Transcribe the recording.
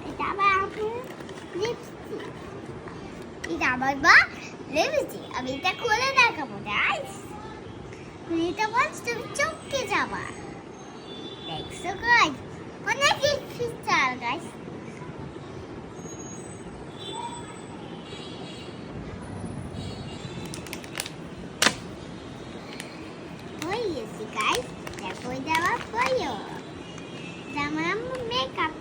এটা আবার আমার লিপস্টিক। এটা আবার বা লিপস্টিক। আমি এটা খুলে দেখাবো গাইস। এটা বলছি তুমি চমকে যাবা। দেখছো গাইস, অনেক ফিচার গাইস। হয়ে গেছে গাইস, দেখো এটা আবার পয়ো। এটা আমার মেকআপ